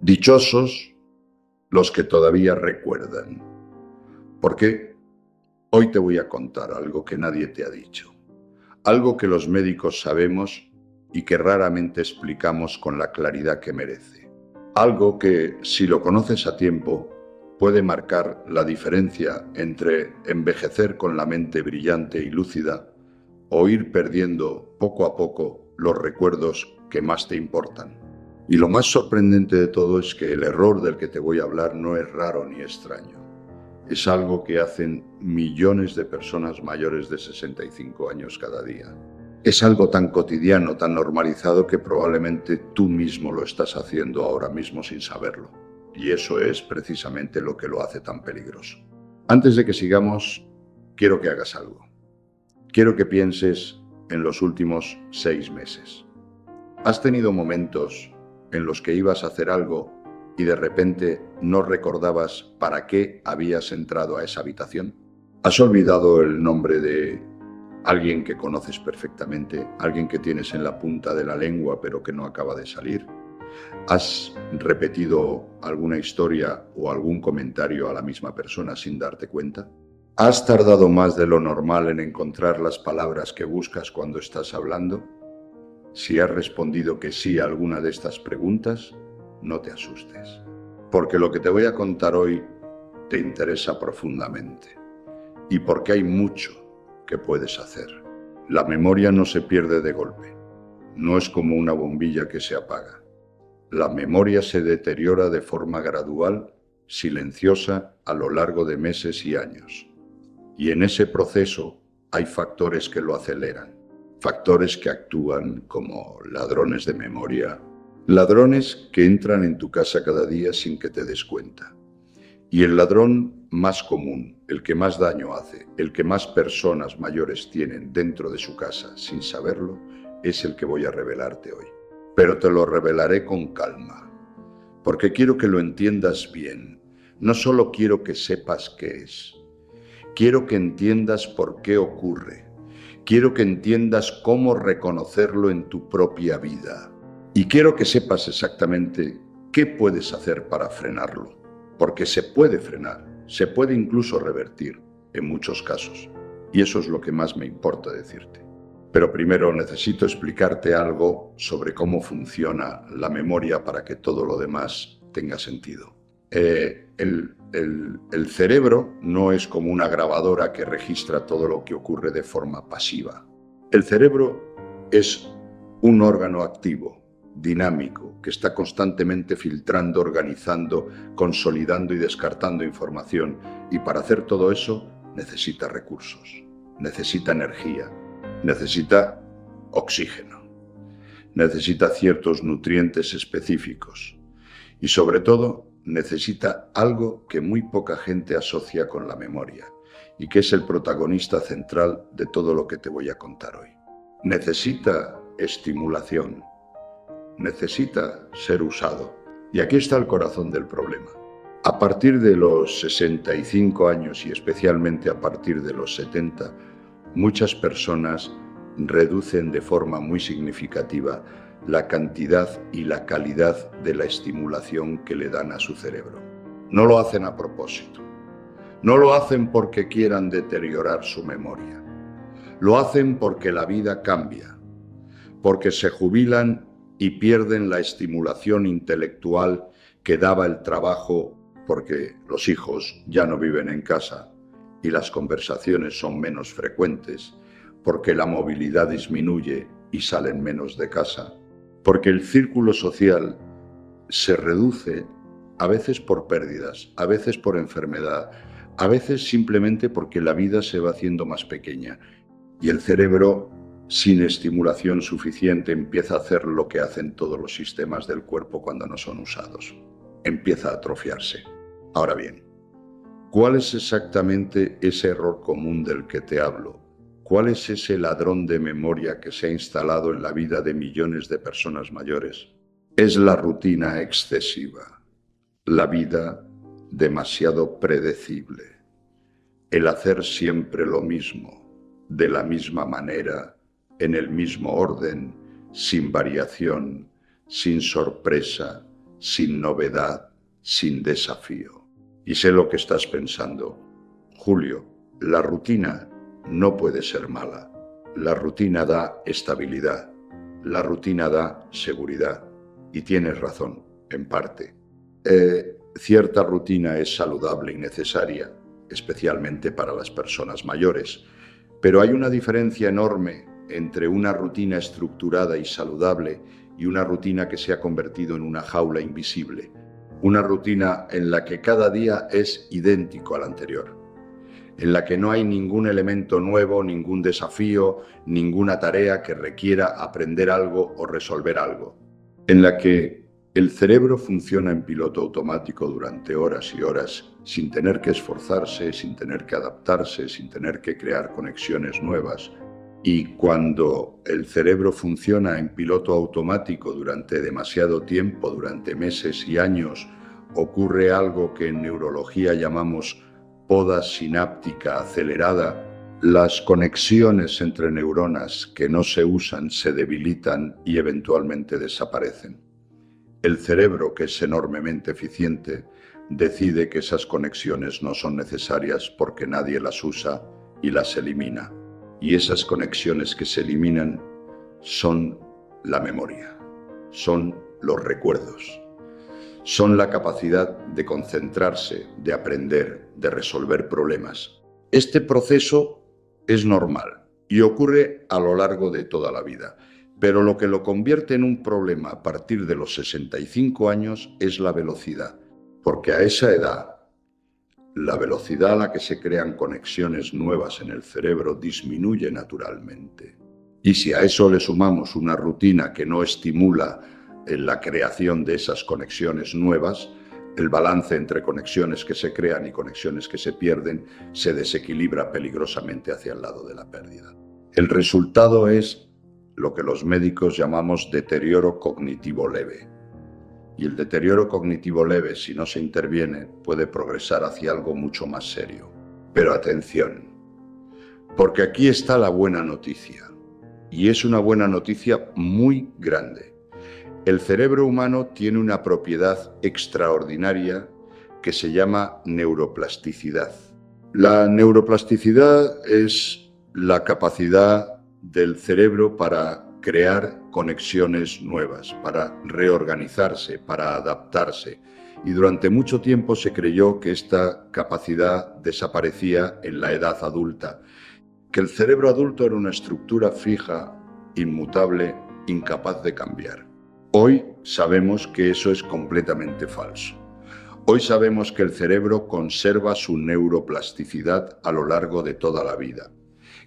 Dichosos los que todavía recuerdan, porque hoy te voy a contar algo que nadie te ha dicho, algo que los médicos sabemos y que raramente explicamos con la claridad que merece, algo que, si lo conoces a tiempo, puede marcar la diferencia entre envejecer con la mente brillante y lúcida o ir perdiendo poco a poco los recuerdos que más te importan. Y lo más sorprendente de todo es que el error del que te voy a hablar no es raro ni extraño. Es algo que hacen millones de personas mayores de 65 años cada día. Es algo tan cotidiano, tan normalizado, que probablemente tú mismo lo estás haciendo ahora mismo sin saberlo. Y eso es precisamente lo que lo hace tan peligroso. Antes de que sigamos, quiero que hagas algo. Quiero que pienses en los últimos 6 meses. ¿Has tenido momentos en los que ibas a hacer algo y de repente no recordabas para qué habías entrado a esa habitación? ¿Has olvidado el nombre de alguien que conoces perfectamente, alguien que tienes en la punta de la lengua pero que no acaba de salir? ¿Has repetido alguna historia o algún comentario a la misma persona sin darte cuenta? ¿Has tardado más de lo normal en encontrar las palabras que buscas cuando estás hablando? Si has respondido que sí a alguna de estas preguntas, no te asustes, porque lo que te voy a contar hoy te interesa profundamente y porque hay mucho que puedes hacer. La memoria no se pierde de golpe, no es como una bombilla que se apaga. La memoria se deteriora de forma gradual, silenciosa, a lo largo de meses y años. Y en ese proceso hay factores que lo aceleran, factores que actúan como ladrones de memoria, ladrones que entran en tu casa cada día sin que te des cuenta. Y el ladrón más común, el que más daño hace, el que más personas mayores tienen dentro de su casa sin saberlo, es el que voy a revelarte hoy. Pero te lo revelaré con calma, porque quiero que lo entiendas bien. No solo quiero que sepas qué es, quiero que entiendas por qué ocurre. Quiero que entiendas cómo reconocerlo en tu propia vida. Y quiero que sepas exactamente qué puedes hacer para frenarlo. Porque se puede frenar, se puede incluso revertir en muchos casos. Y eso es lo que más me importa decirte. Pero primero necesito explicarte algo sobre cómo funciona la memoria para que todo lo demás tenga sentido. El cerebro no es como una grabadora que registra todo lo que ocurre de forma pasiva. El cerebro es un órgano activo, dinámico, que está constantemente filtrando, organizando, consolidando y descartando información. Y para hacer todo eso necesita recursos, necesita energía, necesita oxígeno, necesita ciertos nutrientes específicos y sobre todo necesita algo que muy poca gente asocia con la memoria y que es el protagonista central de todo lo que te voy a contar hoy. Necesita estimulación, necesita ser usado. Y aquí está el corazón del problema. A partir de los 65 años y especialmente a partir de los 70, muchas personas reducen de forma muy significativa la cantidad y la calidad de la estimulación que le dan a su cerebro. No lo hacen a propósito. No lo hacen porque quieran deteriorar su memoria. Lo hacen porque la vida cambia, porque se jubilan y pierden la estimulación intelectual que daba el trabajo, porque los hijos ya no viven en casa y las conversaciones son menos frecuentes, porque la movilidad disminuye y salen menos de casa, porque el círculo social se reduce, a veces por pérdidas, a veces por enfermedad, a veces simplemente porque la vida se va haciendo más pequeña y el cerebro, sin estimulación suficiente, empieza a hacer lo que hacen todos los sistemas del cuerpo cuando no son usados. Empieza a atrofiarse. Ahora bien, ¿cuál es exactamente ese error común del que te hablo? ¿Cuál es ese ladrón de memoria que se ha instalado en la vida de millones de personas mayores? Es la rutina excesiva, la vida demasiado predecible, el hacer siempre lo mismo, de la misma manera, en el mismo orden, sin variación, sin sorpresa, sin novedad, sin desafío. Y sé lo que estás pensando. Julio, la rutina no puede ser mala. La rutina da estabilidad. La rutina da seguridad. Y tienes razón, en parte. Cierta rutina es saludable y necesaria, especialmente para las personas mayores. Pero hay una diferencia enorme entre una rutina estructurada y saludable y una rutina que se ha convertido en una jaula invisible. Una rutina en la que cada día es idéntico al anterior, en la que no hay ningún elemento nuevo, ningún desafío, ninguna tarea que requiera aprender algo o resolver algo, en la que el cerebro funciona en piloto automático durante horas y horas, sin tener que esforzarse, sin tener que adaptarse, sin tener que crear conexiones nuevas. Y cuando el cerebro funciona en piloto automático durante demasiado tiempo, durante meses y años, ocurre algo que en neurología llamamos poda sináptica acelerada. Las conexiones entre neuronas que no se usan se debilitan y eventualmente desaparecen. El cerebro, que es enormemente eficiente, decide que esas conexiones no son necesarias porque nadie las usa y las elimina. Y esas conexiones que se eliminan son la memoria, son los recuerdos, son la capacidad de concentrarse, de aprender, de resolver problemas. Este proceso es normal y ocurre a lo largo de toda la vida. Pero lo que lo convierte en un problema a partir de los 65 años es la velocidad, porque a esa edad, la velocidad a la que se crean conexiones nuevas en el cerebro disminuye naturalmente. Y si a eso le sumamos una rutina que no estimula la creación de esas conexiones nuevas, el balance entre conexiones que se crean y conexiones que se pierden se desequilibra peligrosamente hacia el lado de la pérdida. El resultado es lo que los médicos llamamos deterioro cognitivo leve. Y el deterioro cognitivo leve, si no se interviene, puede progresar hacia algo mucho más serio. Pero atención, porque aquí está la buena noticia. Y es una buena noticia muy grande. El cerebro humano tiene una propiedad extraordinaria que se llama neuroplasticidad. La neuroplasticidad es la capacidad del cerebro para crear conexiones nuevas, para reorganizarse, para adaptarse. Y durante mucho tiempo se creyó que esta capacidad desaparecía en la edad adulta, que el cerebro adulto era una estructura fija, inmutable, incapaz de cambiar. Hoy sabemos que eso es completamente falso. Hoy sabemos que el cerebro conserva su neuroplasticidad a lo largo de toda la vida,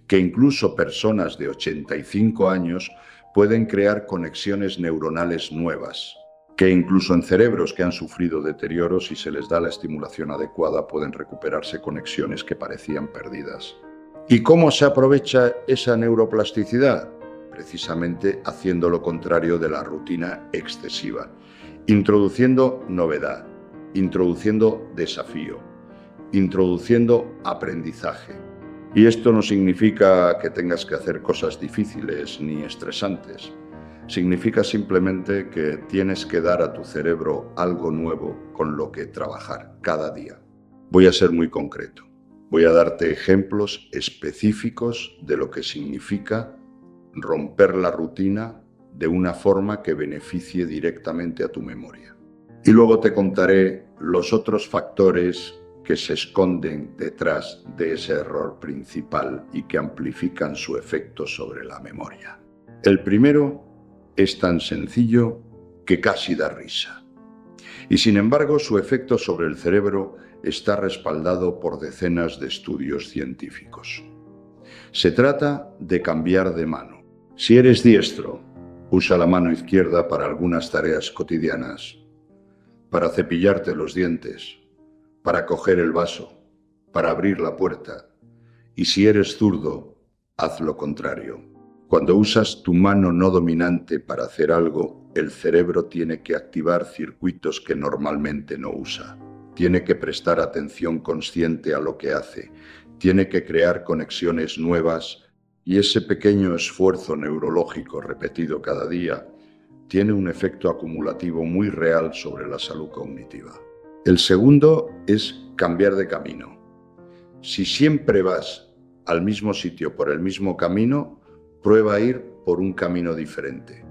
que incluso personas de 85 años pueden crear conexiones neuronales nuevas, que incluso en cerebros que han sufrido deterioro, si se les da la estimulación adecuada, pueden recuperarse conexiones que parecían perdidas. ¿Y cómo se aprovecha esa neuroplasticidad? Precisamente haciendo lo contrario de la rutina excesiva, introduciendo novedad, introduciendo desafío, introduciendo aprendizaje. Y esto no significa que tengas que hacer cosas difíciles ni estresantes. Significa simplemente que tienes que dar a tu cerebro algo nuevo con lo que trabajar cada día. Voy a ser muy concreto. Voy a darte ejemplos específicos de lo que significa romper la rutina de una forma que beneficie directamente a tu memoria. Y luego te contaré los otros factores que se esconden detrás de ese error principal y que amplifican su efecto sobre la memoria. El primero es tan sencillo que casi da risa. Y sin embargo, su efecto sobre el cerebro está respaldado por decenas de estudios científicos. Se trata de cambiar de mano. Si eres diestro, usa la mano izquierda para algunas tareas cotidianas, para cepillarte los dientes, para coger el vaso, para abrir la puerta. Y si eres zurdo, haz lo contrario. Cuando usas tu mano no dominante para hacer algo, el cerebro tiene que activar circuitos que normalmente no usa. Tiene que prestar atención consciente a lo que hace. Tiene que crear conexiones nuevas y ese pequeño esfuerzo neurológico repetido cada día tiene un efecto acumulativo muy real sobre la salud cognitiva. El segundo es cambiar de camino. Si siempre vas al mismo sitio por el mismo camino, prueba a ir por un camino diferente.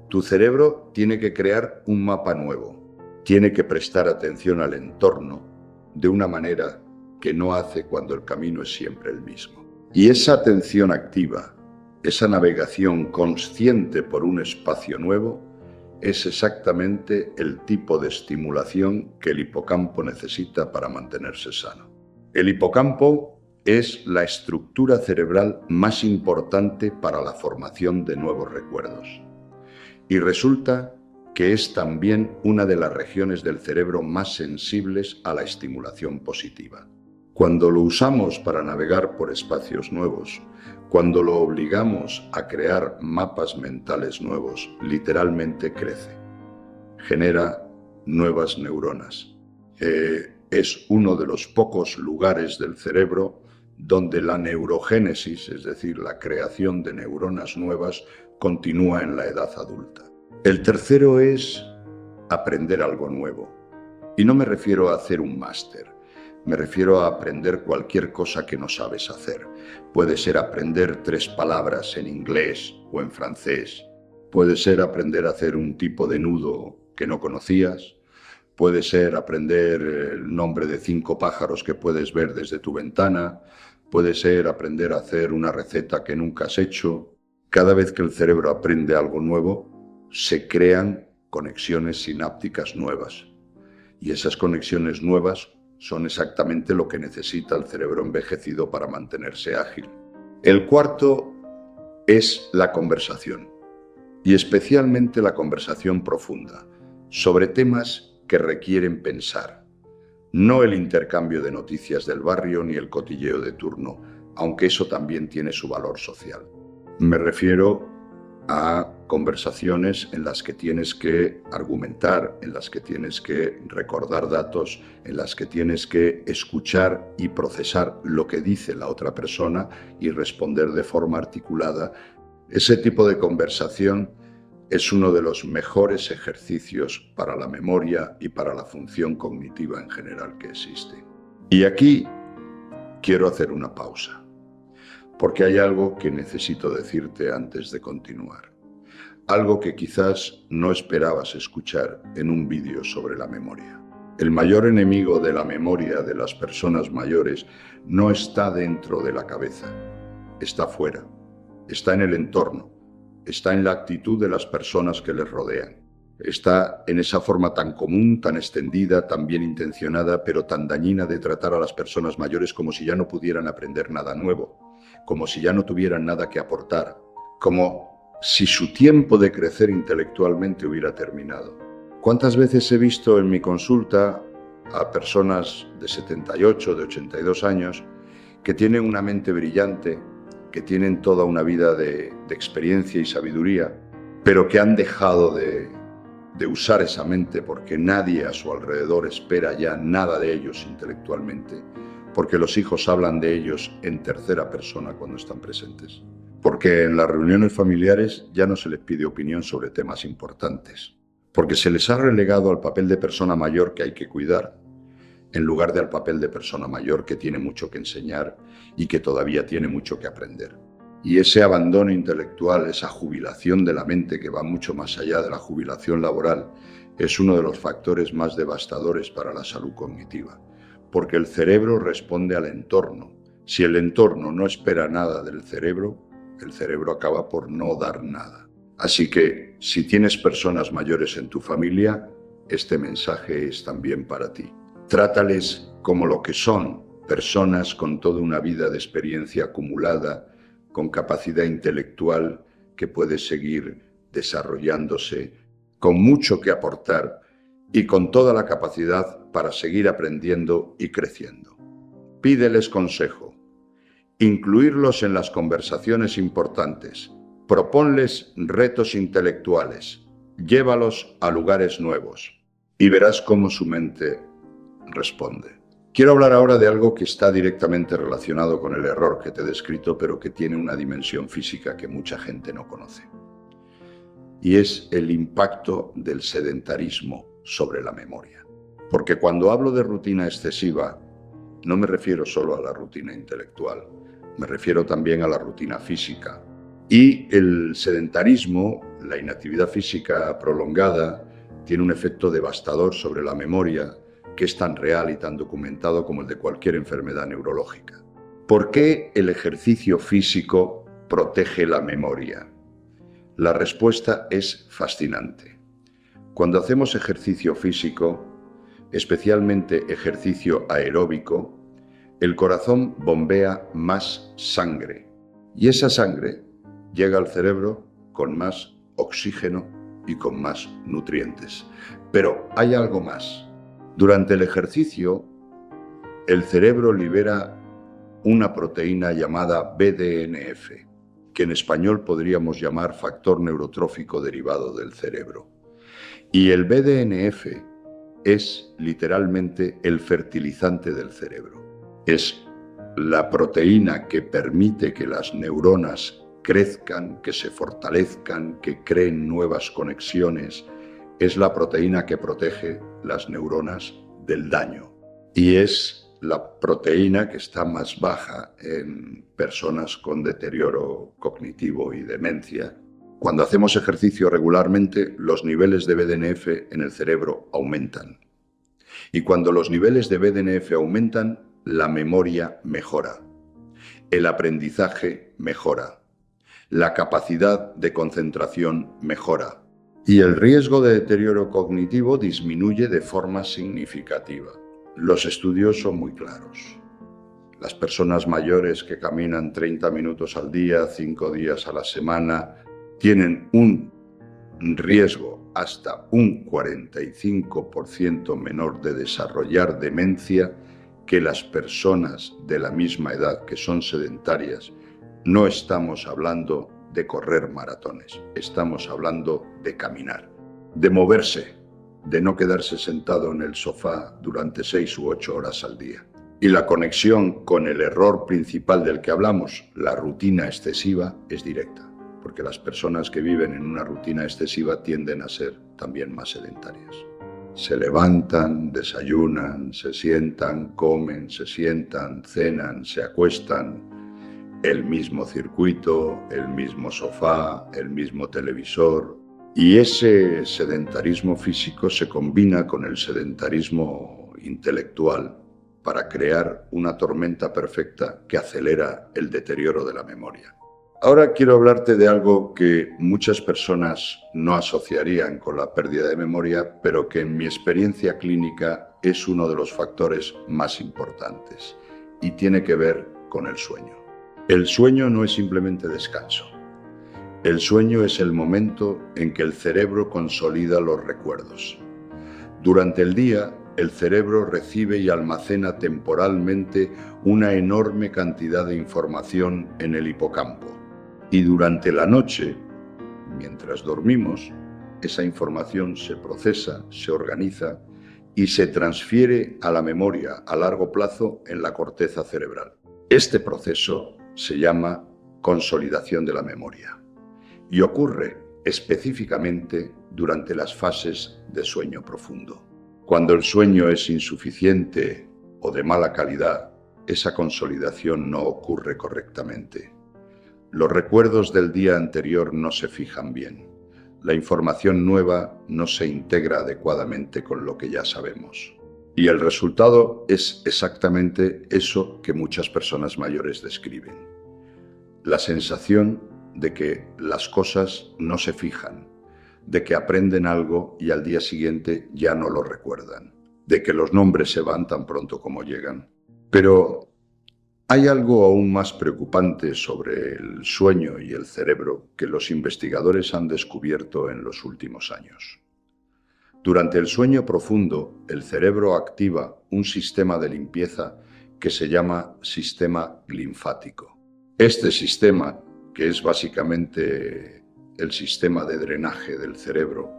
Tu cerebro tiene que crear un mapa nuevo, tiene que prestar atención al entorno de una manera que no hace cuando el camino es siempre el mismo. Y esa atención activa, esa navegación consciente por un espacio nuevo, es exactamente el tipo de estimulación que el hipocampo necesita para mantenerse sano. El hipocampo es la estructura cerebral más importante para la formación de nuevos recuerdos. Y resulta que es también una de las regiones del cerebro más sensibles a la estimulación positiva. Cuando lo usamos para navegar por espacios nuevos, cuando lo obligamos a crear mapas mentales nuevos, literalmente crece, genera nuevas neuronas. Es uno de los pocos lugares del cerebro donde la neurogénesis, es decir, la creación de neuronas nuevas, continúa en la edad adulta. El tercero es aprender algo nuevo. Y no me refiero a hacer un máster, me refiero a aprender cualquier cosa que no sabes hacer. Puede ser aprender 3 palabras en inglés o en francés. Puede ser aprender a hacer un tipo de nudo que no conocías. Puede ser aprender el nombre de 5 pájaros que puedes ver desde tu ventana. Puede ser aprender a hacer una receta que nunca has hecho. Cada vez que el cerebro aprende algo nuevo, se crean conexiones sinápticas nuevas. Y esas conexiones nuevas son exactamente lo que necesita el cerebro envejecido para mantenerse ágil. El cuarto es la conversación, y especialmente la conversación profunda, sobre temas que requieren pensar, no el intercambio de noticias del barrio ni el cotilleo de turno, aunque eso también tiene su valor social. Me refiero a conversaciones en las que tienes que argumentar, en las que tienes que recordar datos, en las que tienes que escuchar y procesar lo que dice la otra persona y responder de forma articulada. Ese tipo de conversación es uno de los mejores ejercicios para la memoria y para la función cognitiva en general que existe. Y aquí quiero hacer una pausa, porque hay algo que necesito decirte antes de continuar. Algo que quizás no esperabas escuchar en un vídeo sobre la memoria. El mayor enemigo de la memoria de las personas mayores no está dentro de la cabeza, está fuera, está en el entorno, está en la actitud de las personas que les rodean. Está en esa forma tan común, tan extendida, tan bien intencionada, pero tan dañina de tratar a las personas mayores como si ya no pudieran aprender nada nuevo, como si ya no tuvieran nada que aportar, como si su tiempo de crecer intelectualmente hubiera terminado. ¿Cuántas veces he visto en mi consulta a personas de 78, de 82 años que tienen una mente brillante, que tienen toda una vida de experiencia y sabiduría, pero que han dejado de usar esa mente porque nadie a su alrededor espera ya nada de ellos intelectualmente, porque los hijos hablan de ellos en tercera persona cuando están presentes? Porque en las reuniones familiares ya no se les pide opinión sobre temas importantes, porque se les ha relegado al papel de persona mayor que hay que cuidar, en lugar de al papel de persona mayor que tiene mucho que enseñar y que todavía tiene mucho que aprender. Y ese abandono intelectual, esa jubilación de la mente que va mucho más allá de la jubilación laboral, es uno de los factores más devastadores para la salud cognitiva, porque el cerebro responde al entorno. Si el entorno no espera nada del cerebro, el cerebro acaba por no dar nada. Así que, si tienes personas mayores en tu familia, este mensaje es también para ti. Trátales como lo que son, personas con toda una vida de experiencia acumulada, con capacidad intelectual que puede seguir desarrollándose, con mucho que aportar y con toda la capacidad para seguir aprendiendo y creciendo. Pídeles consejo. Incluirlos en las conversaciones importantes, proponles retos intelectuales, llévalos a lugares nuevos y verás cómo su mente responde. Quiero hablar ahora de algo que está directamente relacionado con el error que te he descrito, pero que tiene una dimensión física que mucha gente no conoce. y es el impacto del sedentarismo sobre la memoria. Porque cuando hablo de rutina excesiva, no me refiero solo a la rutina intelectual, me refiero también a la rutina física. Y el sedentarismo, la inactividad física prolongada, tiene un efecto devastador sobre la memoria que es tan real y tan documentado como el de cualquier enfermedad neurológica. ¿Por qué el ejercicio físico protege la memoria? La respuesta es fascinante. Cuando hacemos ejercicio físico, especialmente ejercicio aeróbico, el corazón bombea más sangre y esa sangre llega al cerebro con más oxígeno y con más nutrientes. Pero hay algo más. Durante el ejercicio, el cerebro libera una proteína llamada BDNF, que en español podríamos llamar factor neurotrófico derivado del cerebro. Y el BDNF es literalmente el fertilizante del cerebro. Es la proteína que permite que las neuronas crezcan, que se fortalezcan, que creen nuevas conexiones. Es la proteína que protege las neuronas del daño. Y es la proteína que está más baja en personas con deterioro cognitivo y demencia. Cuando hacemos ejercicio regularmente, los niveles de BDNF en el cerebro aumentan. Y cuando los niveles de BDNF aumentan, la memoria mejora, el aprendizaje mejora, la capacidad de concentración mejora y el riesgo de deterioro cognitivo disminuye de forma significativa. Los estudios son muy claros. Las personas mayores que caminan 30 minutos al día, 5 días a la semana, tienen un riesgo hasta un 45% menor de desarrollar demencia que las personas de la misma edad que son sedentarias. No estamos hablando de correr maratones, estamos hablando de caminar, de moverse, de no quedarse sentado en el sofá durante 6 u 8 horas al día. Y la conexión con el error principal del que hablamos, la rutina excesiva, es directa, porque las personas que viven en una rutina excesiva tienden a ser también más sedentarias. Se levantan, desayunan, se sientan, comen, se sientan, cenan, se acuestan, el mismo circuito, el mismo sofá, el mismo televisor. Y ese sedentarismo físico se combina con el sedentarismo intelectual para crear una tormenta perfecta que acelera el deterioro de la memoria. Ahora quiero hablarte de algo que muchas personas no asociarían con la pérdida de memoria, pero que en mi experiencia clínica es uno de los factores más importantes y tiene que ver con el sueño. El sueño no es simplemente descanso. El sueño es el momento en que el cerebro consolida los recuerdos. Durante el día, el cerebro recibe y almacena temporalmente una enorme cantidad de información en el hipocampo. Y durante la noche, mientras dormimos, esa información se procesa, se organiza y se transfiere a la memoria a largo plazo en la corteza cerebral. Este proceso se llama consolidación de la memoria y ocurre específicamente durante las fases de sueño profundo. Cuando el sueño es insuficiente o de mala calidad, esa consolidación no ocurre correctamente. Los recuerdos del día anterior no se fijan bien. La información nueva no se integra adecuadamente con lo que ya sabemos. Y el resultado es exactamente eso que muchas personas mayores describen. La sensación de que las cosas no se fijan, de que aprenden algo y al día siguiente ya no lo recuerdan, de que los nombres se van tan pronto como llegan. Pero hay algo aún más preocupante sobre el sueño y el cerebro que los investigadores han descubierto en los últimos años. Durante el sueño profundo, el cerebro activa un sistema de limpieza que se llama sistema linfático. Este sistema, que es básicamente el sistema de drenaje del cerebro,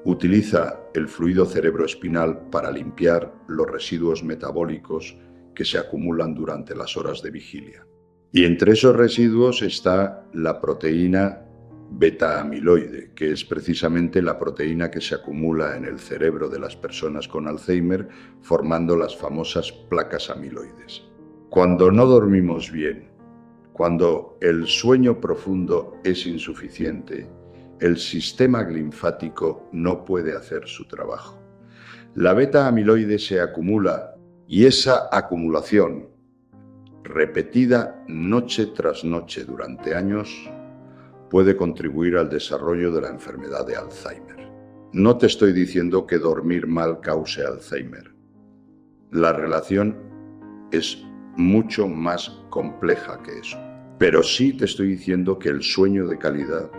utiliza el fluido cerebroespinal para limpiar los residuos metabólicos que se acumulan durante las horas de vigilia. Y entre esos residuos está la proteína beta-amiloide, que es precisamente la proteína que se acumula en el cerebro de las personas con Alzheimer, formando las famosas placas amiloides. Cuando no dormimos bien, cuando el sueño profundo es insuficiente, el sistema linfático no puede hacer su trabajo. La beta-amiloide se acumula y esa acumulación, repetida noche tras noche durante años, puede contribuir al desarrollo de la enfermedad de Alzheimer. No te estoy diciendo que dormir mal cause Alzheimer. La relación es mucho más compleja que eso. Pero sí te estoy diciendo que el sueño de calidad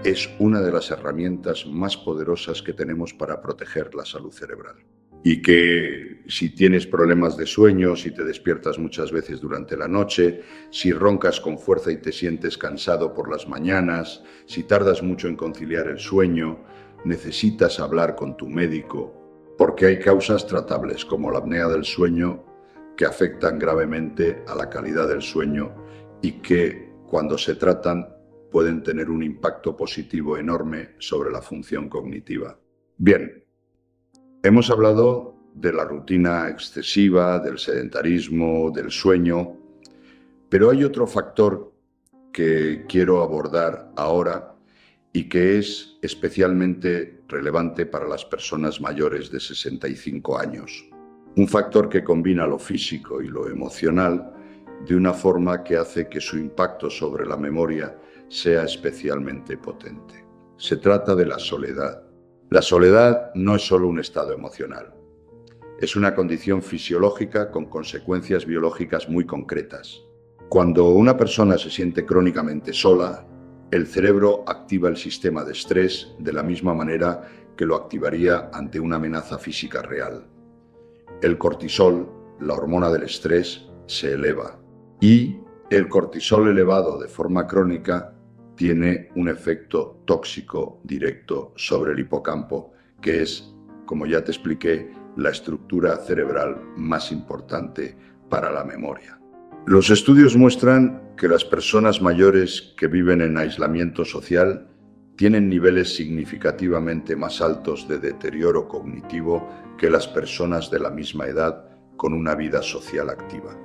es una de las herramientas más poderosas que tenemos para proteger la salud cerebral. Y que si tienes problemas de sueño, si te despiertas muchas veces durante la noche, si roncas con fuerza y te sientes cansado por las mañanas, si tardas mucho en conciliar el sueño, necesitas hablar con tu médico, porque hay causas tratables como la apnea del sueño que afectan gravemente a la calidad del sueño y que, cuando se tratan, pueden tener un impacto positivo enorme sobre la función cognitiva. Bien, hemos hablado de la rutina excesiva, del sedentarismo, del sueño, pero hay otro factor que quiero abordar ahora y que es especialmente relevante para las personas mayores de 65 años. Un factor que combina lo físico y lo emocional de una forma que hace que su impacto sobre la memoria sea especialmente potente. Se trata de la soledad. La soledad no es solo un estado emocional. Es una condición fisiológica con consecuencias biológicas muy concretas. Cuando una persona se siente crónicamente sola, el cerebro activa el sistema de estrés de la misma manera que lo activaría ante una amenaza física real. El cortisol, la hormona del estrés, se eleva. Y el cortisol elevado de forma crónica tiene un efecto tóxico directo sobre el hipocampo, que es, como ya te expliqué, la estructura cerebral más importante para la memoria. Los estudios muestran que las personas mayores que viven en aislamiento social tienen niveles significativamente más altos de deterioro cognitivo que las personas de la misma edad con una vida social activa.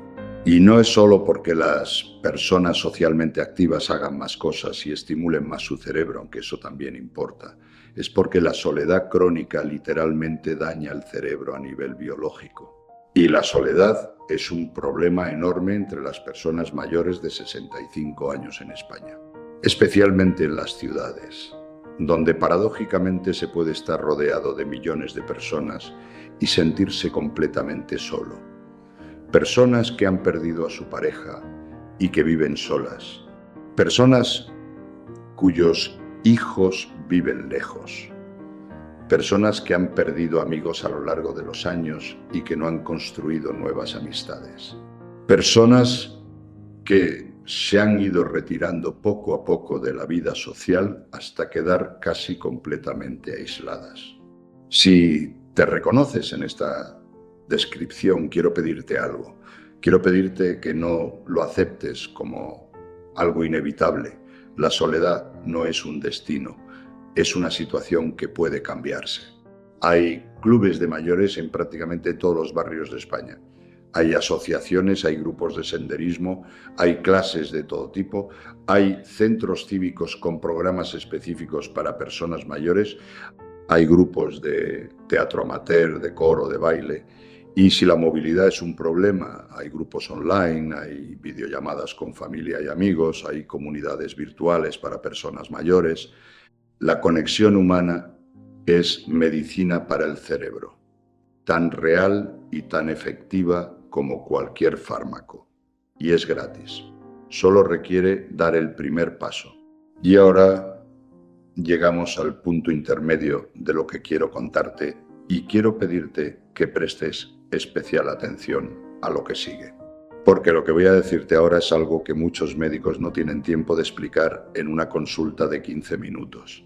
Y no es solo porque las personas socialmente activas hagan más cosas y estimulen más su cerebro, aunque eso también importa. Es porque la soledad crónica literalmente daña el cerebro a nivel biológico. Y la soledad es un problema enorme entre las personas mayores de 65 años en España, especialmente en las ciudades, donde paradójicamente se puede estar rodeado de millones de personas y sentirse completamente solo. Personas que han perdido a su pareja y que viven solas. Personas cuyos hijos viven lejos. Personas que han perdido amigos a lo largo de los años y que no han construido nuevas amistades. Personas que se han ido retirando poco a poco de la vida social hasta quedar casi completamente aisladas. Si te reconoces en esta descripción, quiero pedirte algo. Quiero pedirte que no lo aceptes como algo inevitable. La soledad no es un destino, es una situación que puede cambiarse. Hay clubes de mayores en prácticamente todos los barrios de España. Hay asociaciones, hay grupos de senderismo, hay clases de todo tipo, hay centros cívicos con programas específicos para personas mayores, hay grupos de teatro amateur, de coro, de baile. Y si la movilidad es un problema, hay grupos online, hay videollamadas con familia y amigos, hay comunidades virtuales para personas mayores. La conexión humana es medicina para el cerebro, tan real y tan efectiva como cualquier fármaco. Y es gratis. Solo requiere dar el primer paso. Y ahora llegamos al punto intermedio de lo que quiero contarte y quiero pedirte que prestes especial atención a lo que sigue. Porque lo que voy a decirte ahora es algo que muchos médicos no tienen tiempo de explicar en una consulta de 15 minutos.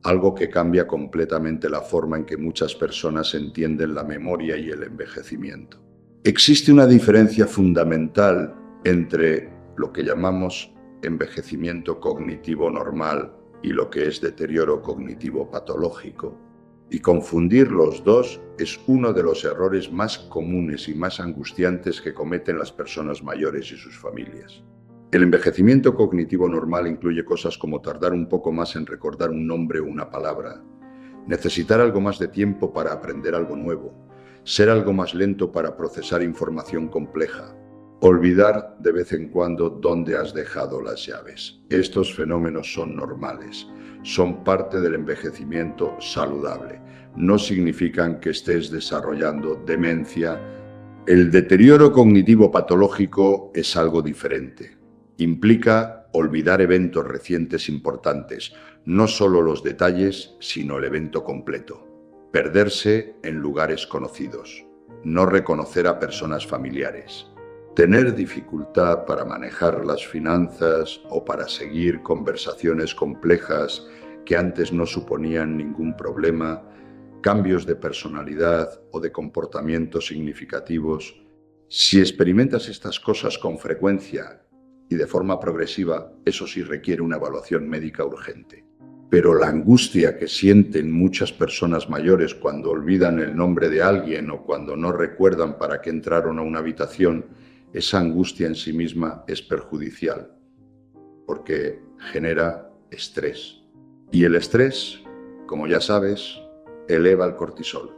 Algo que cambia completamente la forma en que muchas personas entienden la memoria y el envejecimiento. Existe una diferencia fundamental entre lo que llamamos envejecimiento cognitivo normal y lo que es deterioro cognitivo patológico, y confundir los dos es uno de los errores más comunes y más angustiantes que cometen las personas mayores y sus familias. El envejecimiento cognitivo normal incluye cosas como tardar un poco más en recordar un nombre o una palabra, necesitar algo más de tiempo para aprender algo nuevo, ser algo más lento para procesar información compleja, olvidar de vez en cuando dónde has dejado las llaves. Estos fenómenos son normales, son parte del envejecimiento saludable. No significan que estés desarrollando demencia. El deterioro cognitivo patológico es algo diferente. Implica olvidar eventos recientes importantes, no solo los detalles, sino el evento completo. Perderse en lugares conocidos, no reconocer a personas familiares, tener dificultad para manejar las finanzas o para seguir conversaciones complejas que antes no suponían ningún problema, cambios de personalidad o de comportamientos significativos. Si experimentas estas cosas con frecuencia y de forma progresiva, eso sí requiere una evaluación médica urgente. Pero la angustia que sienten muchas personas mayores cuando olvidan el nombre de alguien o cuando no recuerdan para qué entraron a una habitación, esa angustia en sí misma es perjudicial, porque genera estrés. Y el estrés, como ya sabes, eleva el cortisol.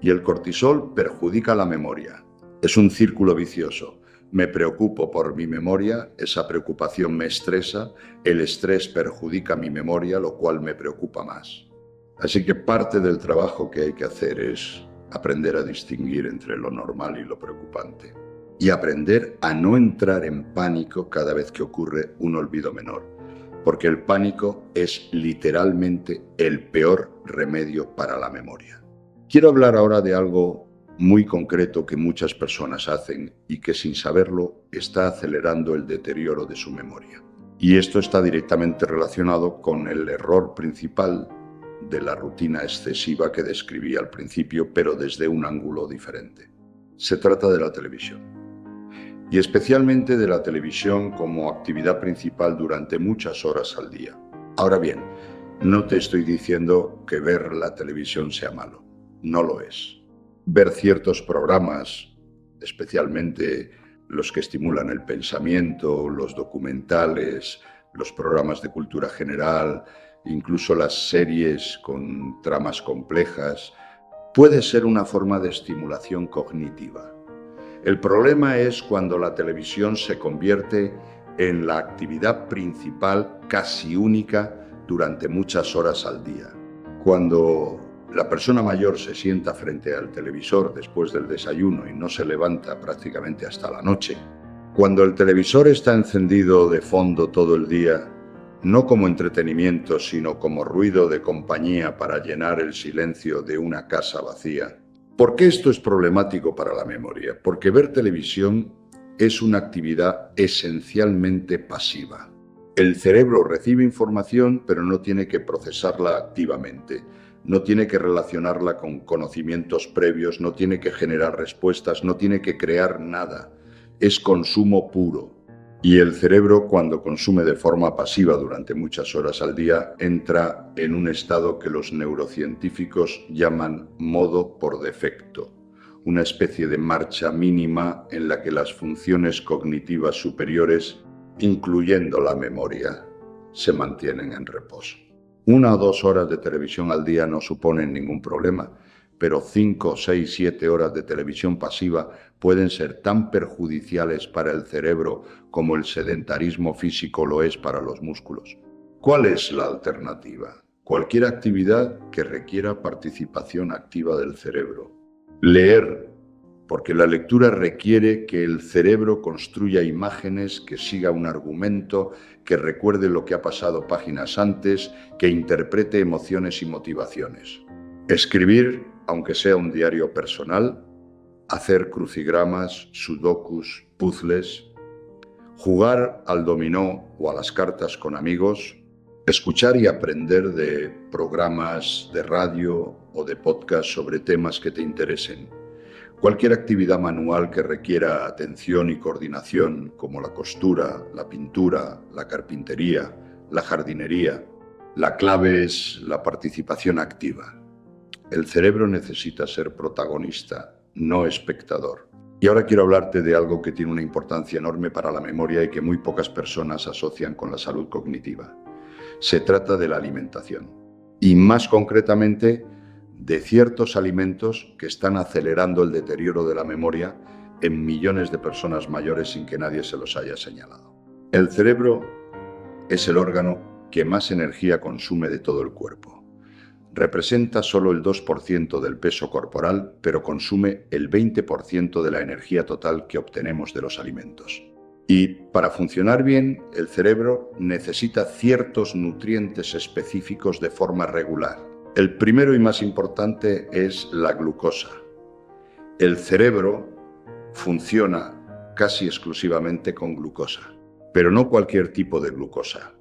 Y el cortisol perjudica la memoria. Es un círculo vicioso. Me preocupo por mi memoria, esa preocupación me estresa, el estrés perjudica mi memoria, lo cual me preocupa más. Así que parte del trabajo que hay que hacer es aprender a distinguir entre lo normal y lo preocupante. Y aprender a no entrar en pánico cada vez que ocurre un olvido menor, porque el pánico es literalmente el peor remedio para la memoria. Quiero hablar ahora de algo muy concreto que muchas personas hacen y que sin saberlo está acelerando el deterioro de su memoria. Y esto está directamente relacionado con el error principal de la rutina excesiva que describí al principio, pero desde un ángulo diferente. Se trata de la televisión. Y especialmente de la televisión como actividad principal durante muchas horas al día. Ahora bien, no te estoy diciendo que ver la televisión sea malo. No lo es. Ver ciertos programas, especialmente los que estimulan el pensamiento, los documentales, los programas de cultura general, incluso las series con tramas complejas, puede ser una forma de estimulación cognitiva. El problema es cuando la televisión se convierte en la actividad principal casi única durante muchas horas al día. Cuando la persona mayor se sienta frente al televisor después del desayuno y no se levanta prácticamente hasta la noche. Cuando el televisor está encendido de fondo todo el día, no como entretenimiento, sino como ruido de compañía para llenar el silencio de una casa vacía. ¿Por qué esto es problemático para la memoria? Porque ver televisión es una actividad esencialmente pasiva. El cerebro recibe información, pero no tiene que procesarla activamente. No tiene que relacionarla con conocimientos previos, no tiene que generar respuestas, no tiene que crear nada. Es consumo puro. Y el cerebro, cuando consume de forma pasiva durante muchas horas al día, entra en un estado que los neurocientíficos llaman modo por defecto, una especie de marcha mínima en la que las funciones cognitivas superiores, incluyendo la memoria, se mantienen en reposo. 1 o 2 horas de televisión al día no suponen ningún problema, pero 5, 6, 7 horas de televisión pasiva pueden ser tan perjudiciales para el cerebro como el sedentarismo físico lo es para los músculos. ¿Cuál es la alternativa? Cualquier actividad que requiera participación activa del cerebro. Leer, porque la lectura requiere que el cerebro construya imágenes, que siga un argumento, que recuerde lo que ha pasado páginas antes, que interprete emociones y motivaciones. Escribir, aunque sea un diario personal, hacer crucigramas, sudokus, puzzles, jugar al dominó o a las cartas con amigos, escuchar y aprender de programas de radio o de podcast sobre temas que te interesen. Cualquier actividad manual que requiera atención y coordinación, como la costura, la pintura, la carpintería, la jardinería, La clave es la participación activa. El cerebro necesita ser protagonista, no espectador. Y ahora quiero hablarte de algo que tiene una importancia enorme para la memoria y que muy pocas personas asocian con la salud cognitiva. Se trata de la alimentación. Y más concretamente, de ciertos alimentos que están acelerando el deterioro de la memoria en millones de personas mayores sin que nadie se los haya señalado. El cerebro es el órgano que más energía consume de todo el cuerpo. Representa solo el 2% del peso corporal, pero consume el 20% de la energía total que obtenemos de los alimentos. Y para funcionar bien, el cerebro necesita ciertos nutrientes específicos de forma regular. El primero y más importante es la glucosa. El cerebro funciona casi exclusivamente con glucosa, pero no cualquier tipo de glucosa.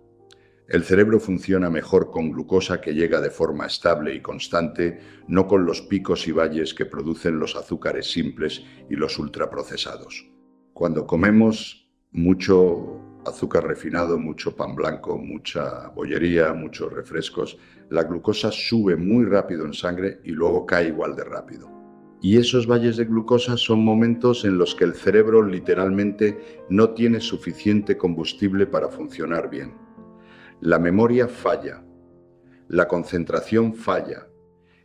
El cerebro funciona mejor con glucosa que llega de forma estable y constante, no con los picos y valles que producen los azúcares simples y los ultraprocesados. Cuando comemos mucho azúcar refinado, mucho pan blanco, mucha bollería, muchos refrescos, la glucosa sube muy rápido en sangre y luego cae igual de rápido. Y esos valles de glucosa son momentos en los que el cerebro literalmente no tiene suficiente combustible para funcionar bien. La memoria falla, la concentración falla,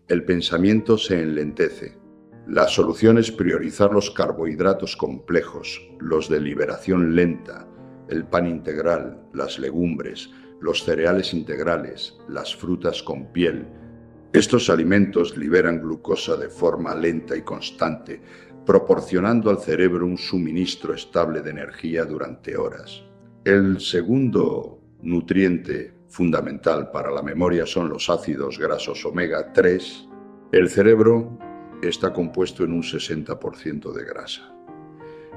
el pensamiento se enlentece. La solución es priorizar los carbohidratos complejos, los de liberación lenta, el pan integral, las legumbres, los cereales integrales, las frutas con piel. Estos alimentos liberan glucosa de forma lenta y constante, proporcionando al cerebro un suministro estable de energía durante horas. El segundo nutriente fundamental para la memoria son los ácidos grasos omega 3. El cerebro está compuesto en un 60% de grasa.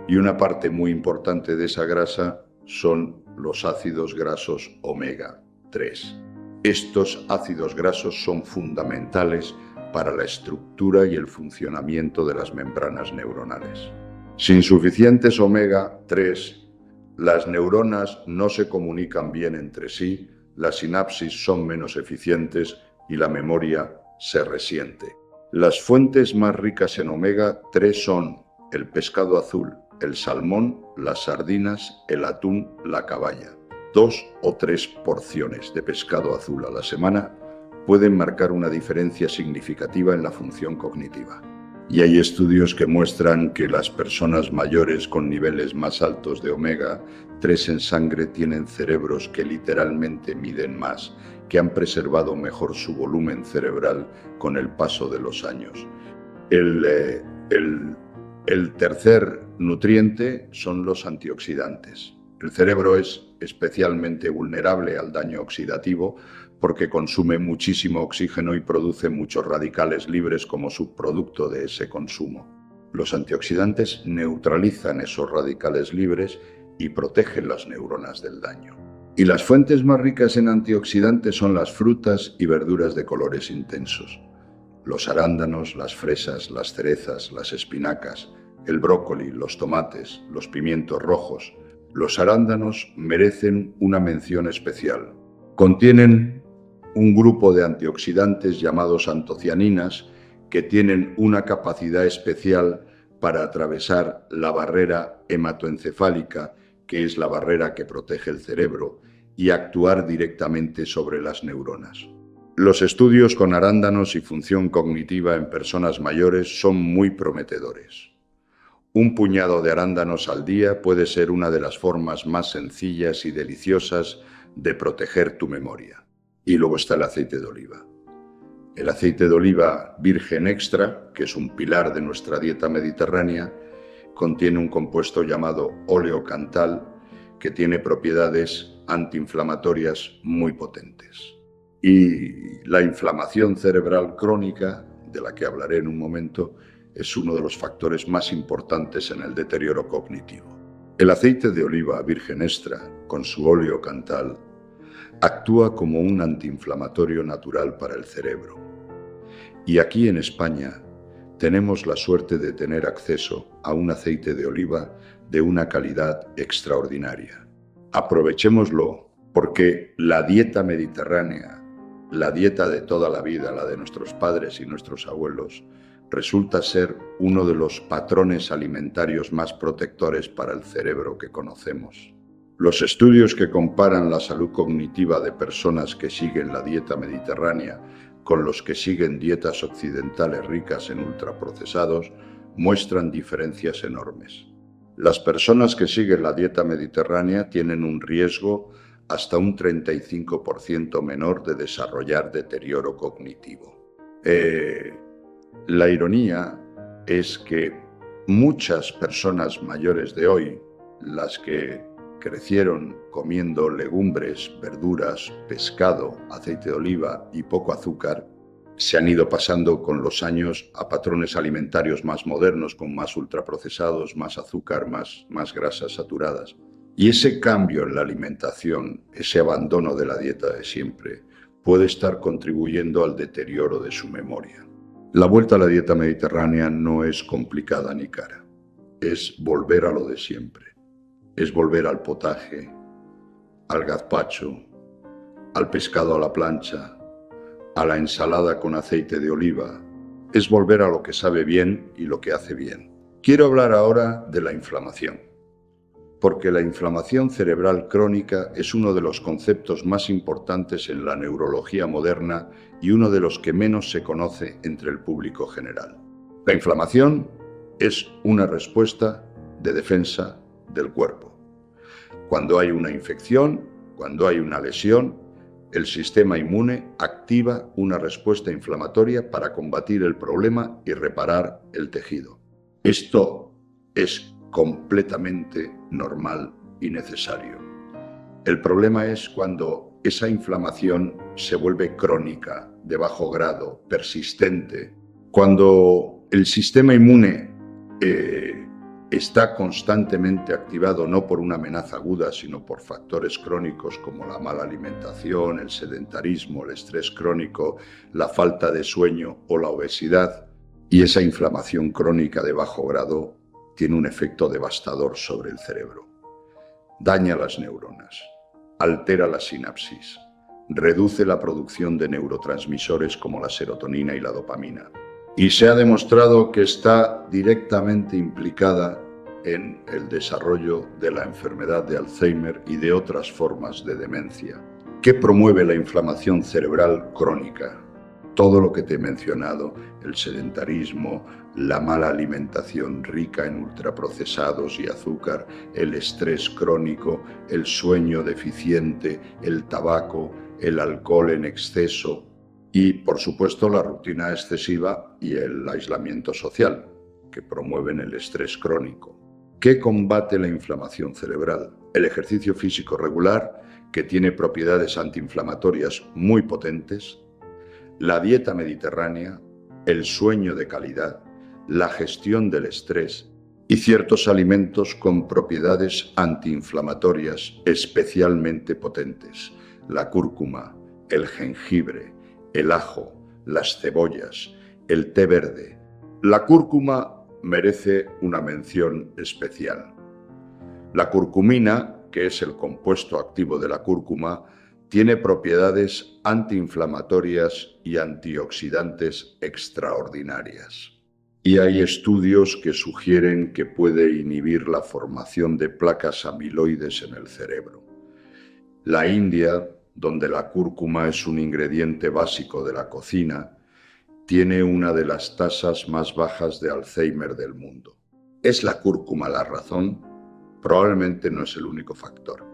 Y una parte muy importante de esa grasa son los ácidos grasos omega 3. Estos ácidos grasos son fundamentales para la estructura y el funcionamiento de las membranas neuronales. Sin suficientes omega 3, las neuronas no se comunican bien entre sí, las sinapsis son menos eficientes y la memoria se resiente. Las fuentes más ricas en omega 3 son el pescado azul, el salmón, las sardinas, el atún, la caballa. 2 o 3 porciones de pescado azul a la semana pueden marcar una diferencia significativa en la función cognitiva. Y hay estudios que muestran que las personas mayores con niveles más altos de omega 3 en sangre tienen cerebros que literalmente miden más, que han preservado mejor su volumen cerebral con el paso de los años. El tercer nutriente son los antioxidantes. El cerebro es especialmente vulnerable al daño oxidativo porque consume muchísimo oxígeno y produce muchos radicales libres como subproducto de ese consumo. Los antioxidantes neutralizan esos radicales libres y protegen las neuronas del daño. Y las fuentes más ricas en antioxidantes son las frutas y verduras de colores intensos. Los arándanos, las fresas, las cerezas, las espinacas, el brócoli, los tomates, los pimientos rojos. Los arándanos merecen una mención especial. Contienen un grupo de antioxidantes llamados antocianinas que tienen una capacidad especial para atravesar la barrera hematoencefálica, que es la barrera que protege el cerebro, y actuar directamente sobre las neuronas. Los estudios con arándanos y función cognitiva en personas mayores son muy prometedores. Un puñado de arándanos al día puede ser una de las formas más sencillas y deliciosas de proteger tu memoria. Y luego está el aceite de oliva. El aceite de oliva virgen extra, que es un pilar de nuestra dieta mediterránea, contiene un compuesto llamado oleocantal que tiene propiedades antiinflamatorias muy potentes. Y la inflamación cerebral crónica, de la que hablaré en un momento, es uno de los factores más importantes en el deterioro cognitivo. El aceite de oliva virgen extra, con su oleocantal, actúa como un antiinflamatorio natural para el cerebro. Y aquí en España tenemos la suerte de tener acceso a un aceite de oliva de una calidad extraordinaria. Aprovechémoslo porque la dieta mediterránea la dieta de toda la vida, la de nuestros padres y nuestros abuelos, resulta ser uno de los patrones alimentarios más protectores para el cerebro que conocemos. Los estudios que comparan la salud cognitiva de personas que siguen la dieta mediterránea con los que siguen dietas occidentales ricas en ultraprocesados muestran diferencias enormes. Las personas que siguen la dieta mediterránea tienen un riesgo hasta un 35% menor de desarrollar deterioro cognitivo. La ironía es que muchas personas mayores de hoy, las que crecieron comiendo legumbres, verduras, pescado, aceite de oliva y poco azúcar, se han ido pasando con los años a patrones alimentarios más modernos, con más ultraprocesados, más azúcar, más grasas saturadas. Y ese cambio en la alimentación, ese abandono de la dieta de siempre, puede estar contribuyendo al deterioro de su memoria. La vuelta a la dieta mediterránea no es complicada ni cara. Es volver a lo de siempre. Es volver al potaje, al gazpacho, al pescado a la plancha, a la ensalada con aceite de oliva. Es volver a lo que sabe bien y lo que hace bien. Quiero hablar ahora de la inflamación, porque la inflamación cerebral crónica es uno de los conceptos más importantes en la neurología moderna y uno de los que menos se conoce entre el público general. La inflamación es una respuesta de defensa del cuerpo. Cuando hay una infección, cuando hay una lesión, el sistema inmune activa una respuesta inflamatoria para combatir el problema y reparar el tejido. Esto es completamente normal y necesario. El problema es cuando esa inflamación se vuelve crónica, de bajo grado, persistente, cuando el sistema inmune está constantemente activado no por una amenaza aguda, sino por factores crónicos como la mala alimentación, el sedentarismo, el estrés crónico, la falta de sueño o la obesidad. Y esa inflamación crónica de bajo grado tiene un efecto devastador sobre el cerebro. Daña las neuronas, altera la sinapsis, reduce la producción de neurotransmisores como la serotonina y la dopamina. Y se ha demostrado que está directamente implicada en el desarrollo de la enfermedad de Alzheimer y de otras formas de demencia. ¿Qué promueve la inflamación cerebral crónica? Todo lo que te he mencionado, el sedentarismo, la mala alimentación rica en ultraprocesados y azúcar, el estrés crónico, el sueño deficiente, el tabaco, el alcohol en exceso y, por supuesto, la rutina excesiva y el aislamiento social, que promueven el estrés crónico. ¿Qué combate la inflamación cerebral? El ejercicio físico regular, que tiene propiedades antiinflamatorias muy potentes, la dieta mediterránea, el sueño de calidad, la gestión del estrés y ciertos alimentos con propiedades antiinflamatorias especialmente potentes, la cúrcuma, el jengibre, el ajo, las cebollas, el té verde. La cúrcuma merece una mención especial. La curcumina, que es el compuesto activo de la cúrcuma, tiene propiedades antiinflamatorias y antioxidantes extraordinarias. Y hay estudios que sugieren que puede inhibir la formación de placas amiloides en el cerebro. La India, donde la cúrcuma es un ingrediente básico de la cocina, tiene una de las tasas más bajas de Alzheimer del mundo. ¿Es la cúrcuma la razón? Probablemente no es el único factor,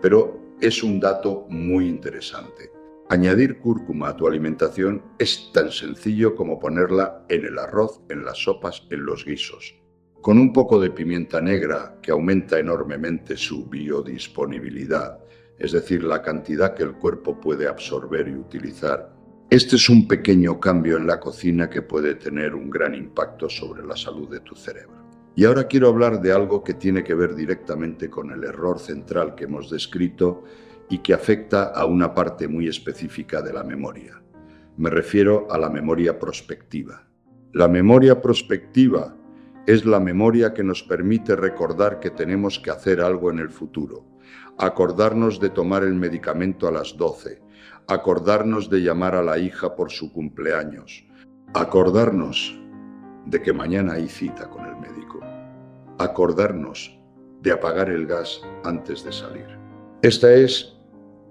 pero es un dato muy interesante. Añadir cúrcuma a tu alimentación es tan sencillo como ponerla en el arroz, en las sopas, en los guisos. Con un poco de pimienta negra, que aumenta enormemente su biodisponibilidad, es decir, la cantidad que el cuerpo puede absorber y utilizar. Este es un pequeño cambio en la cocina que puede tener un gran impacto sobre la salud de tu cerebro. Y ahora quiero hablar de algo que tiene que ver directamente con el error central que hemos descrito y que afecta a una parte muy específica de la memoria. Me refiero a la memoria prospectiva. La memoria prospectiva es la memoria que nos permite recordar que tenemos que hacer algo en el futuro, acordarnos de tomar el medicamento a las 12, acordarnos de llamar a la hija por su cumpleaños, acordarnos de que mañana hay cita con el médico, acordarnos de apagar el gas antes de salir. Esta es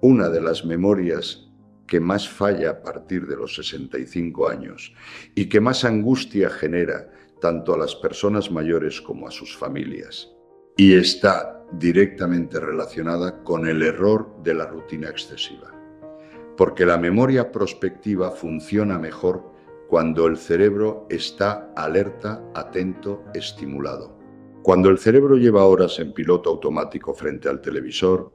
una de las memorias que más falla a partir de los 65 años y que más angustia genera tanto a las personas mayores como a sus familias. Y está directamente relacionada con el error de la rutina excesiva. Porque la memoria prospectiva funciona mejor cuando el cerebro está alerta, atento, estimulado. Cuando el cerebro lleva horas en piloto automático frente al televisor,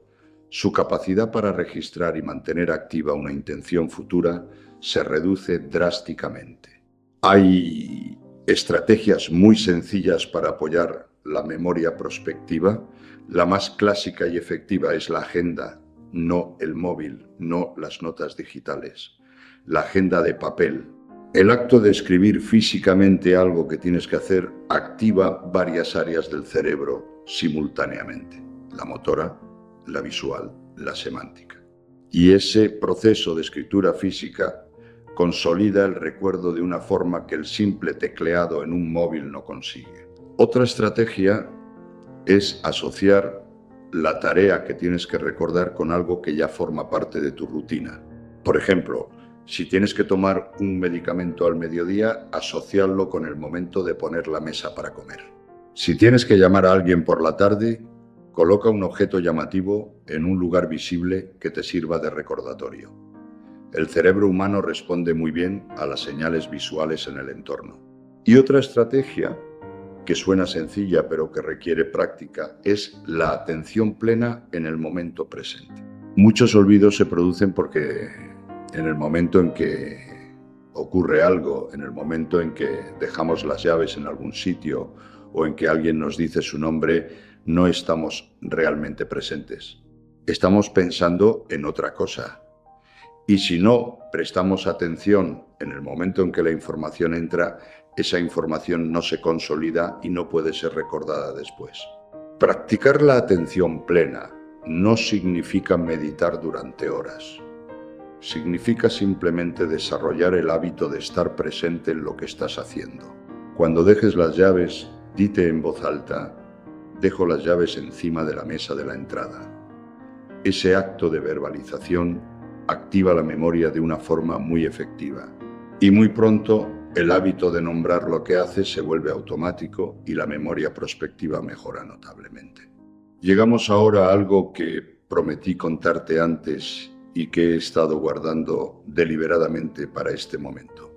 su capacidad para registrar y mantener activa una intención futura se reduce drásticamente. Hay estrategias muy sencillas para apoyar la memoria prospectiva. La más clásica y efectiva es la agenda, no el móvil, no las notas digitales. La agenda de papel. El acto de escribir físicamente algo que tienes que hacer activa varias áreas del cerebro simultáneamente. La motora, la visual, la semántica. Y ese proceso de escritura física consolida el recuerdo de una forma que el simple tecleado en un móvil no consigue. Otra estrategia es asociar la tarea que tienes que recordar con algo que ya forma parte de tu rutina. Por ejemplo, si tienes que tomar un medicamento al mediodía, asociarlo con el momento de poner la mesa para comer. Si tienes que llamar a alguien por la tarde, coloca un objeto llamativo en un lugar visible que te sirva de recordatorio. El cerebro humano responde muy bien a las señales visuales en el entorno. Y otra estrategia, que suena sencilla pero que requiere práctica, es la atención plena en el momento presente. Muchos olvidos se producen porque en el momento en que ocurre algo, en el momento en que dejamos las llaves en algún sitio o en que alguien nos dice su nombre, no estamos realmente presentes. Estamos pensando en otra cosa. Y si no prestamos atención en el momento en que la información entra, esa información no se consolida y no puede ser recordada después. Practicar la atención plena no significa meditar durante horas. Significa simplemente desarrollar el hábito de estar presente en lo que estás haciendo. Cuando dejes las llaves, dite en voz alta: dejo las llaves encima de la mesa de la entrada. Ese acto de verbalización activa la memoria de una forma muy efectiva. Y muy pronto, el hábito de nombrar lo que haces se vuelve automático y la memoria prospectiva mejora notablemente. Llegamos ahora a algo que prometí contarte antes y que he estado guardando deliberadamente para este momento,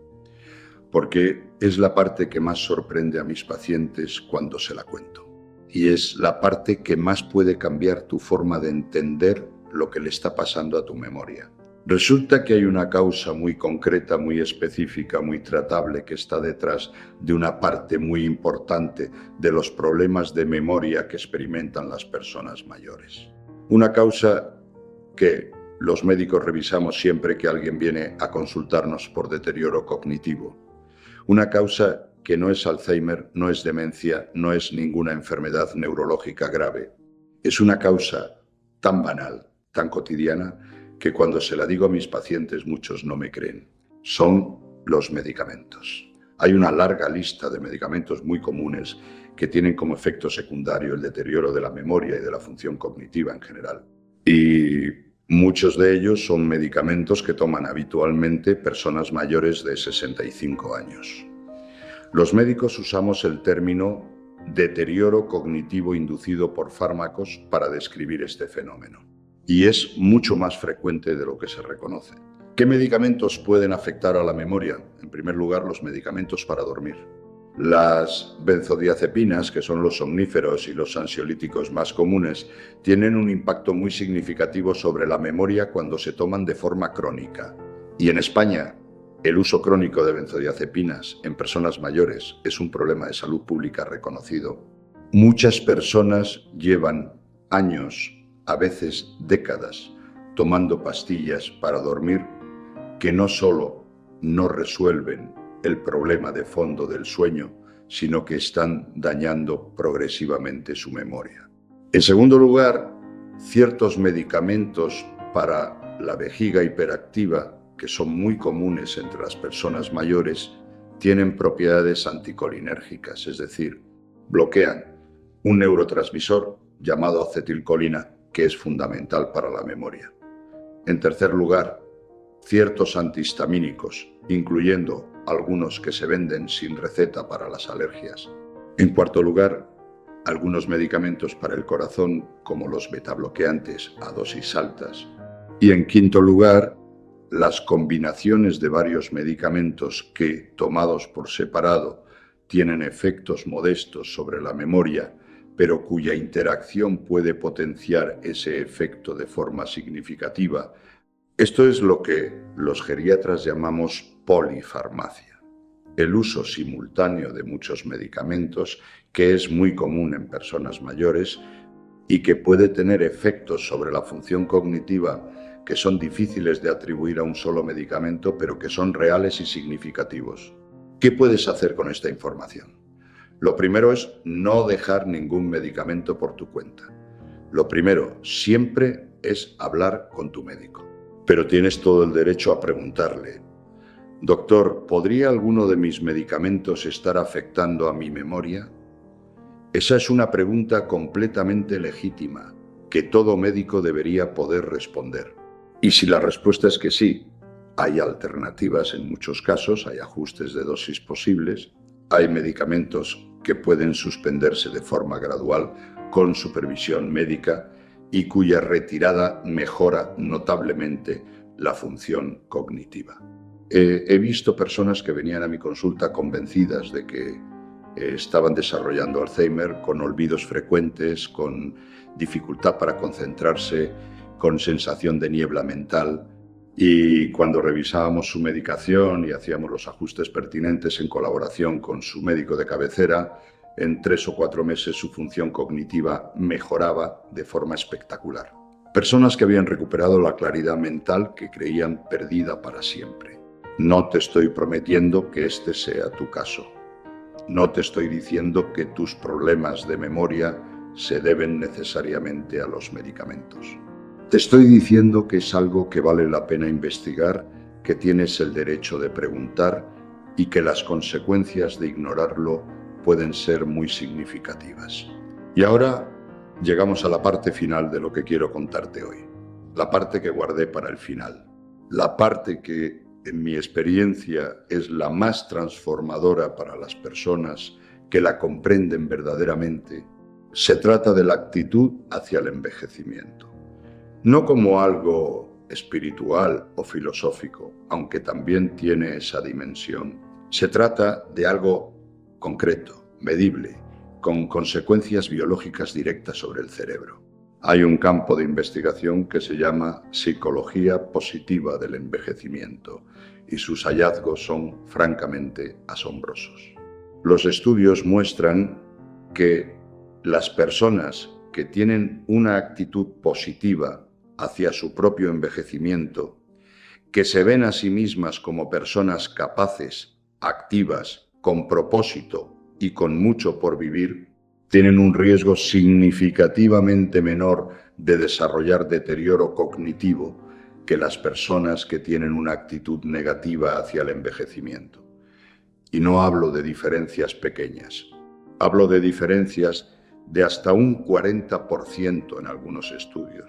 porque es la parte que más sorprende a mis pacientes cuando se la cuento. Y es la parte que más puede cambiar tu forma de entender lo que le está pasando a tu memoria. Resulta que hay una causa muy concreta, muy específica, muy tratable que está detrás de una parte muy importante de los problemas de memoria que experimentan las personas mayores. Una causa que los médicos revisamos siempre que alguien viene a consultarnos por deterioro cognitivo. Una causa que no es Alzheimer, no es demencia, no es ninguna enfermedad neurológica grave. Es una causa tan banal, tan cotidiana, que cuando se la digo a mis pacientes muchos no me creen. Son los medicamentos. Hay una larga lista de medicamentos muy comunes que tienen como efecto secundario el deterioro de la memoria y de la función cognitiva en general. Y muchos de ellos son medicamentos que toman habitualmente personas mayores de 65 años. Los médicos usamos el término deterioro cognitivo inducido por fármacos para describir este fenómeno. Y es mucho más frecuente de lo que se reconoce. ¿Qué medicamentos pueden afectar a la memoria? En primer lugar, los medicamentos para dormir. Las benzodiazepinas, que son los somníferos y los ansiolíticos más comunes, tienen un impacto muy significativo sobre la memoria cuando se toman de forma crónica. Y en España, el uso crónico de benzodiazepinas en personas mayores es un problema de salud pública reconocido. Muchas personas llevan años, a veces décadas, tomando pastillas para dormir que no solo no resuelven el problema de fondo del sueño, sino que están dañando progresivamente su memoria. En segundo lugar, ciertos medicamentos para la vejiga hiperactiva, que son muy comunes entre las personas mayores, tienen propiedades anticolinérgicas, es decir, bloquean un neurotransmisor llamado acetilcolina, que es fundamental para la memoria. En tercer lugar, ciertos antihistamínicos, incluyendo algunos que se venden sin receta para las alergias. En cuarto lugar, algunos medicamentos para el corazón, como los betabloqueantes a dosis altas. Y en quinto lugar, las combinaciones de varios medicamentos que, tomados por separado, tienen efectos modestos sobre la memoria, pero cuya interacción puede potenciar ese efecto de forma significativa. Esto es lo que los geriatras llamamos polifarmacia, el uso simultáneo de muchos medicamentos que es muy común en personas mayores y que puede tener efectos sobre la función cognitiva que son difíciles de atribuir a un solo medicamento, pero que son reales y significativos. ¿Qué puedes hacer con esta información? Lo primero es no dejar ningún medicamento por tu cuenta. Lo primero siempre es hablar con tu médico. Pero tienes todo el derecho a preguntarle: doctor, ¿podría alguno de mis medicamentos estar afectando a mi memoria? Esa es una pregunta completamente legítima, que todo médico debería poder responder. Y si la respuesta es que sí, hay alternativas en muchos casos, hay ajustes de dosis posibles, hay medicamentos que pueden suspenderse de forma gradual con supervisión médica y cuya retirada mejora notablemente la función cognitiva. He visto personas que venían a mi consulta convencidas de que estaban desarrollando Alzheimer, con olvidos frecuentes, con dificultad para concentrarse, con sensación de niebla mental, y cuando revisábamos su medicación y hacíamos los ajustes pertinentes en colaboración con su médico de cabecera, en 3 o 4 meses su función cognitiva mejoraba de forma espectacular. Personas que habían recuperado la claridad mental que creían perdida para siempre. No te estoy prometiendo que este sea tu caso. No te estoy diciendo que tus problemas de memoria se deben necesariamente a los medicamentos. Te estoy diciendo que es algo que vale la pena investigar, que tienes el derecho de preguntar y que las consecuencias de ignorarlo pueden ser muy significativas. Y ahora llegamos a la parte final de lo que quiero contarte hoy. La parte que guardé para el final. La parte que, en mi experiencia, es la más transformadora para las personas que la comprenden verdaderamente. Se trata de la actitud hacia el envejecimiento. No como algo espiritual o filosófico, aunque también tiene esa dimensión. Se trata de algo concreto, medible, con consecuencias biológicas directas sobre el cerebro. Hay un campo de investigación que se llama psicología positiva del envejecimiento y sus hallazgos son francamente asombrosos. Los estudios muestran que las personas que tienen una actitud positiva hacia su propio envejecimiento, que se ven a sí mismas como personas capaces, activas, con propósito y con mucho por vivir, tienen un riesgo significativamente menor de desarrollar deterioro cognitivo que las personas que tienen una actitud negativa hacia el envejecimiento. Y no hablo de diferencias pequeñas, hablo de diferencias de hasta un 40% en algunos estudios.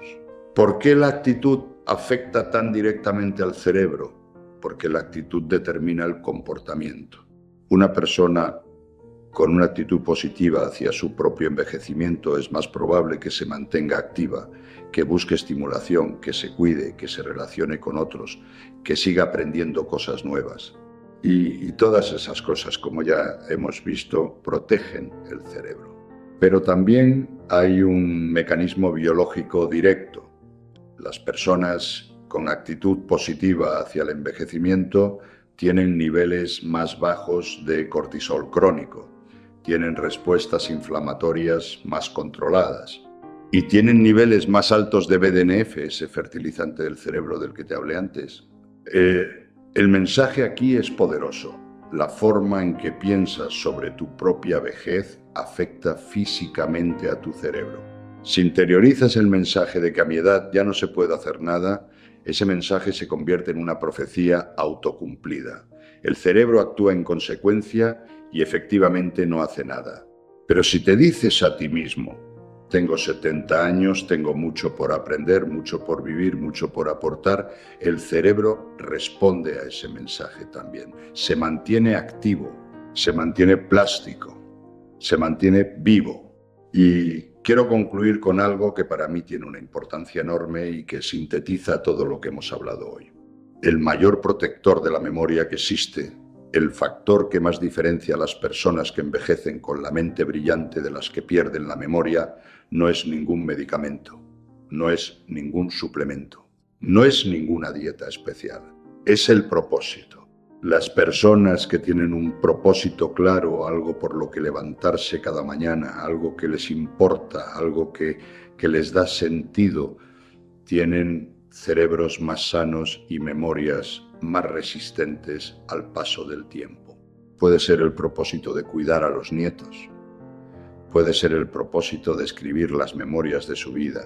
¿Por qué la actitud afecta tan directamente al cerebro? Porque la actitud determina el comportamiento. Una persona con una actitud positiva hacia su propio envejecimiento es más probable que se mantenga activa, que busque estimulación, que se cuide, que se relacione con otros, que siga aprendiendo cosas nuevas. Y todas esas cosas, como ya hemos visto, protegen el cerebro. Pero también hay un mecanismo biológico directo. Las personas con actitud positiva hacia el envejecimiento tienen niveles más bajos de cortisol crónico, tienen respuestas inflamatorias más controladas y tienen niveles más altos de BDNF, ese fertilizante del cerebro del que te hablé antes. El mensaje aquí es poderoso. La forma en que piensas sobre tu propia vejez afecta físicamente a tu cerebro. Si interiorizas el mensaje de que a mi edad ya no se puede hacer nada, ese mensaje se convierte en una profecía autocumplida. El cerebro actúa en consecuencia y efectivamente no hace nada. Pero si te dices a ti mismo, tengo 70 años, tengo mucho por aprender, mucho por vivir, mucho por aportar, el cerebro responde a ese mensaje también. Se mantiene activo, se mantiene plástico, se mantiene vivo. Y quiero concluir con algo que para mí tiene una importancia enorme y que sintetiza todo lo que hemos hablado hoy. El mayor protector de la memoria que existe, el factor que más diferencia a las personas que envejecen con la mente brillante de las que pierden la memoria, no es ningún medicamento, no es ningún suplemento, no es ninguna dieta especial, es el propósito. Las personas que tienen un propósito claro, algo por lo que levantarse cada mañana, algo que les importa, algo que les da sentido, tienen cerebros más sanos y memorias más resistentes al paso del tiempo. Puede ser el propósito de cuidar a los nietos, puede ser el propósito de escribir las memorias de su vida,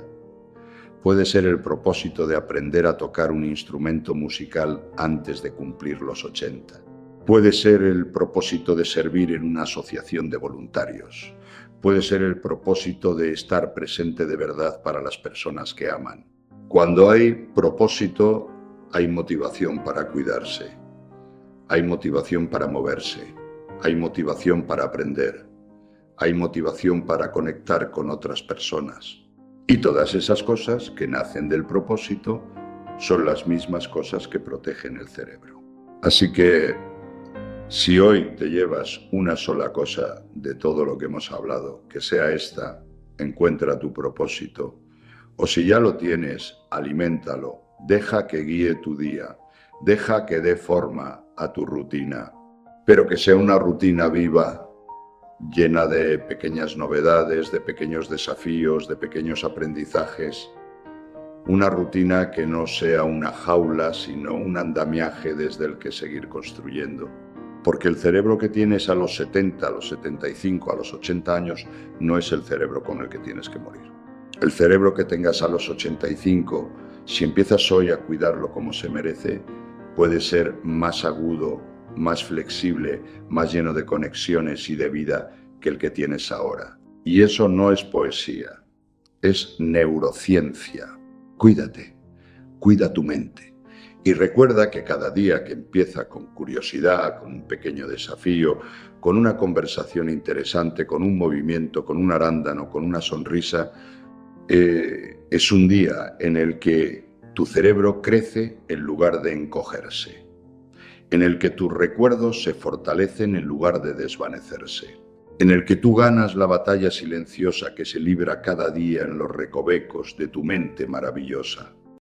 puede ser el propósito de aprender a tocar un instrumento musical antes de cumplir los 80. Puede ser el propósito de servir en una asociación de voluntarios. Puede ser el propósito de estar presente de verdad para las personas que aman. Cuando hay propósito, hay motivación para cuidarse, hay motivación para moverse, hay motivación para aprender, hay motivación para conectar con otras personas. Y todas esas cosas que nacen del propósito son las mismas cosas que protegen el cerebro. Así que, si hoy te llevas una sola cosa de todo lo que hemos hablado, que sea esta, encuentra tu propósito. O si ya lo tienes, aliméntalo, deja que guíe tu día, deja que dé forma a tu rutina, pero que sea una rutina viva, llena de pequeñas novedades, de pequeños desafíos, de pequeños aprendizajes. Una rutina que no sea una jaula, sino un andamiaje desde el que seguir construyendo. Porque el cerebro que tienes a los 70, a los 75, a los 80 años, no es el cerebro con el que tienes que morir. El cerebro que tengas a los 85, si empiezas hoy a cuidarlo como se merece, puede ser más agudo, más flexible, más lleno de conexiones y de vida que el que tienes ahora. Y eso no es poesía, es neurociencia. Cuídate, cuida tu mente. Y recuerda que cada día que empieza con curiosidad, con un pequeño desafío, con una conversación interesante, con un movimiento, con un arándano, con una sonrisa, es un día en el que tu cerebro crece en lugar de encogerse, en el que tus recuerdos se fortalecen en lugar de desvanecerse, en el que tú ganas la batalla silenciosa que se libra cada día en los recovecos de tu mente maravillosa.